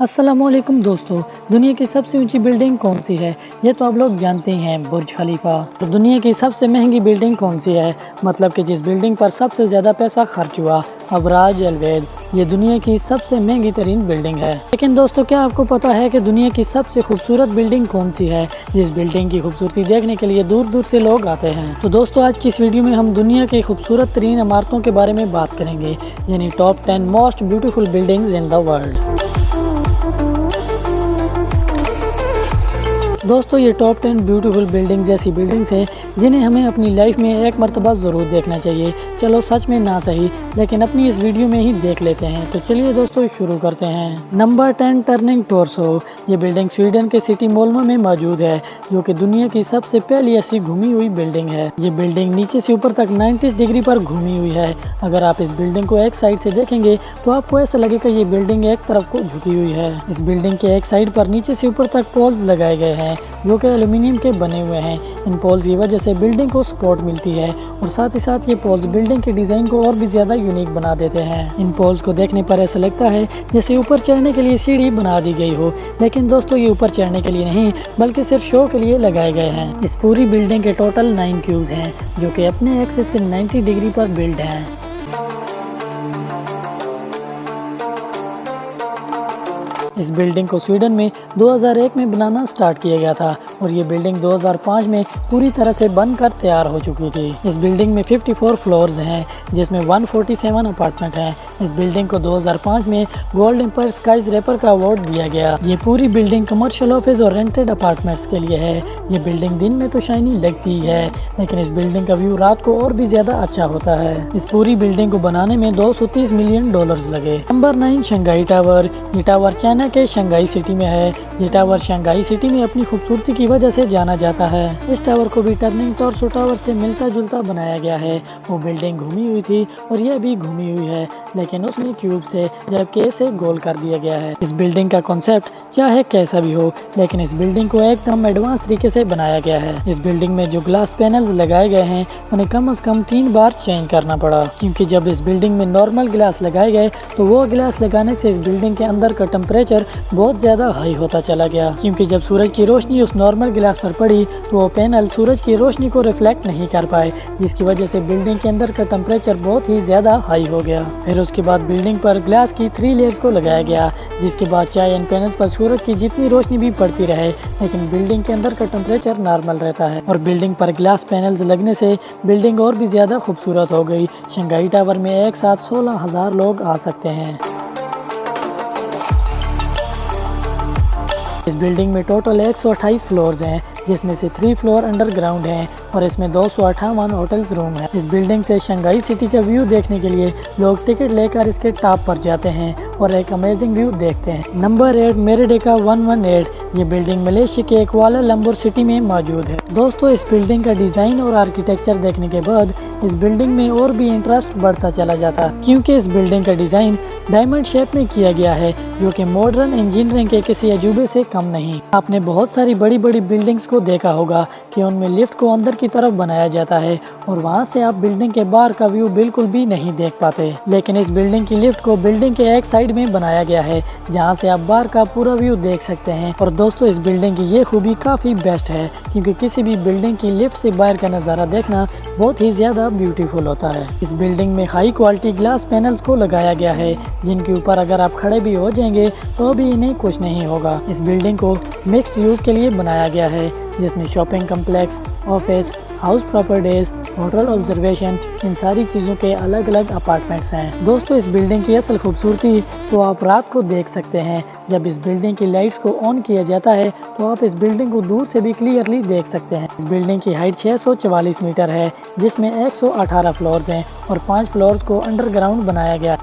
अस्सलामुअलैकुम दोस्तों, दुनिया की सबसे ऊंची बिल्डिंग कौन सी है? ये तो आप लोग जानते ही हैं, बुर्ज खलीफा। तो दुनिया की सबसे महंगी बिल्डिंग कौन सी है? मतलब कि जिस बिल्डिंग पर सबसे ज़्यादा पैसा खर्च हुआ, अबराज अलवैद। ये दुनिया की सबसे महंगी तरीन बिल्डिंग है। लेकिन दोस्तों, क्या आपको पता है कि दुनिया की सबसे खूबसूरत बिल्डिंग कौन सी है, जिस बिल्डिंग की खूबसूरती देखने के लिए दूर दूर से लोग आते हैं? तो दोस्तों, आज की इस वीडियो में हम दुनिया की खूबसूरत तरीन इमारतों के बारे में बात करेंगे, यानी top 10 most beautiful buildings in the world. दोस्तों, ये टॉप 10 ब्यूटीफुल बिल्डिंग जैसी बिल्डिंग्स हैं जिन्हें हमें अपनी लाइफ में एक मरतबा ज़रूर देखना चाहिए। चलो, सच में ना सही, लेकिन अपनी इस वीडियो में ही देख लेते हैं। तो चलिए दोस्तों, शुरू करते हैं। Number 10, turning torso. ये बिल्डिंग स्वीडन के सिटी मोल्मो में मौजूद है, जो कि दुनिया की सबसे पहली ऐसी घूमी हुई बिल्डिंग है। ये बिल्डिंग नीचे से ऊपर तक 90 डिग्री पर घूमी हुई है। अगर आप इस बिल्डिंग को एक साइड से देखेंगे तो आपको ऐसा लगेगा ये बिल्डिंग एक तरफ को झुकी हुई है। इस बिल्डिंग के एक साइड पर नीचे से ऊपर तक पोल्स लगाए गए हैं, जो कि एल्यूमिनियम के बने हुए हैं। इन पोल्स की वजह से बिल्डिंग को सपोर्ट मिलती है और साथ ही साथ ये पोल्स बिल्डिंग के डिज़ाइन को और भी ज़्यादा यूनिक बना देते हैं। इन पोल्स को देखने पर ऐसा लगता है जैसे ऊपर चढ़ने के लिए सीढ़ी बना दी गई हो, लेकिन दोस्तों, ये ऊपर चढ़ने के लिए नहीं बल्कि सिर्फ शो के लिए लगाए गए हैं। इस पूरी बिल्डिंग के टोटल 9 क्यूब्स हैं, जो कि अपने एक्सिस से 90 डिग्री पर बिल्ड हैं। इस बिल्डिंग को स्वीडन में 2001 में बनाना स्टार्ट किया गया था और ये बिल्डिंग 2005 में पूरी तरह से बनकर तैयार हो चुकी थी। इस बिल्डिंग में 54 फ्लोर्स हैं, जिसमें 147 अपार्टमेंट हैं। इस बिल्डिंग को 2005 में गोल्ड एम्पायर स्काई रैपर का अवार्ड दिया गया। ये पूरी बिल्डिंग कमर्शियल ऑफिस और रेंटेड अपार्टमेंट्स के लिए है। ये बिल्डिंग दिन में तो शाइनी लगती ही है, लेकिन इस बिल्डिंग का व्यू रात को और भी ज्यादा अच्छा होता है। इस पूरी बिल्डिंग को बनाने में $230 मिलियन लगे। Number 9, Shanghai tower. ये टावर चाइना के शंघाई सिटी में है। ये टावर शंघाई सिटी में अपनी खूबसूरती की वजह से जाना जाता है। इस टावर को भी टर्निंग टोर्सो टावर से मिलता जुलता बनाया गया है। वो बिल्डिंग घूमी हुई थी और यह भी घूमी हुई है, लेकिन उसमें क्यूब से, जबकि इसे गोल कर दिया गया है। इस बिल्डिंग का कॉन्सेप्ट चाहे कैसा भी हो, लेकिन इस बिल्डिंग को एकदम एडवांस तरीके से बनाया गया है। इस बिल्डिंग में जो ग्लास पैनल्स लगाए गए हैं उन्हें कम से कम 3 बार चेंज करना पड़ा, क्योंकि जब इस बिल्डिंग में नॉर्मल ग्लास लगाए गए तो वो ग्लास लगाने से इस बिल्डिंग के अंदर का टेम्परेचर बहुत ज्यादा हाई होता चला गया, क्योंकि जब सूरज की रोशनी उस नॉर्मल ग्लास पर पड़ी तो वो पैनल सूरज की रोशनी को रिफ्लेक्ट नहीं कर पाए, जिसकी वजह से बिल्डिंग के अंदर का टेम्परेचर बहुत ही ज्यादा हाई हो गया। फिर उसके बाद बिल्डिंग पर ग्लास की 3 लेयर्स को लगाया गया, जिसके बाद चाहे इन पैनल्स पर सूरज की जितनी रोशनी भी पड़ती रहे, लेकिन बिल्डिंग के अंदर का टेम्परेचर नॉर्मल रहता है। और बिल्डिंग पर ग्लास पैनल्स लगने से बिल्डिंग और भी ज्यादा खूबसूरत हो गई। शंघाई टावर में एक साथ 16,000 लोग आ सकते हैं। इस बिल्डिंग में टोटल 128 फ्लोर्स हैं, जिसमें से 3 फ्लोर अंडरग्राउंड हैं और इसमें 258 होटल्स रूम हैं। इस बिल्डिंग से शंघाई सिटी का व्यू देखने के लिए लोग टिकट लेकर इसके टॉप पर जाते हैं और एक अमेजिंग व्यू देखते हैं। नंबर 8, मेरिडेका 118। ये बिल्डिंग मलेशिया के कुआलालंपुर सिटी में मौजूद है। दोस्तों, इस बिल्डिंग का डिज़ाइन और आर्किटेक्चर देखने के बाद इस बिल्डिंग में और भी इंटरेस्ट बढ़ता चला जाता, क्योंकि इस बिल्डिंग का डिज़ाइन डायमंड शेप में किया गया है, जो कि मॉडर्न इंजीनियरिंग के किसी अजूबे से कम नहीं। आपने बहुत सारी बड़ी बड़ी बिल्डिंग्स को देखा होगा कि उनमें लिफ्ट को अंदर की तरफ बनाया जाता है और वहां से आप बिल्डिंग के बाहर का व्यू बिल्कुल भी नहीं देख पाते, लेकिन इस बिल्डिंग की लिफ्ट को बिल्डिंग के एक साइड में बनाया गया है, जहां से आप बाहर का पूरा व्यू देख सकते हैं। और दोस्तों, इस बिल्डिंग की ये खूबी काफ़ी बेस्ट है, क्योंकि किसी भी बिल्डिंग की लिफ्ट से बाहर का नज़ारा देखना बहुत ही ज़्यादा ब्यूटीफुल होता है। इस बिल्डिंग में हाई क्वालिटी ग्लास पैनल्स को लगाया गया है, जिनके ऊपर अगर आप खड़े भी हो जाएंगे तो भी इन्हें कुछ नहीं होगा। इस बिल्डिंग को मिक्स्ड यूज़ के लिए बनाया गया है, जिसमें shopping complex, office, house properties, hotel observation, इन सारी चीज़ों के अलग अलग अपार्टमेंट्स हैं। दोस्तों, इस बिल्डिंग की असल खूबसूरती तो आप रात को देख सकते हैं। जब इस बिल्डिंग की लाइट्स को ऑन किया जाता है तो आप इस बिल्डिंग को दूर से भी क्लियरली देख सकते हैं। इस बिल्डिंग की हाइट 644 मीटर है, जिसमें 118 फ्लोर्स हैं और 5 फ्लोर्स को अंडरग्राउंड बनाया गया।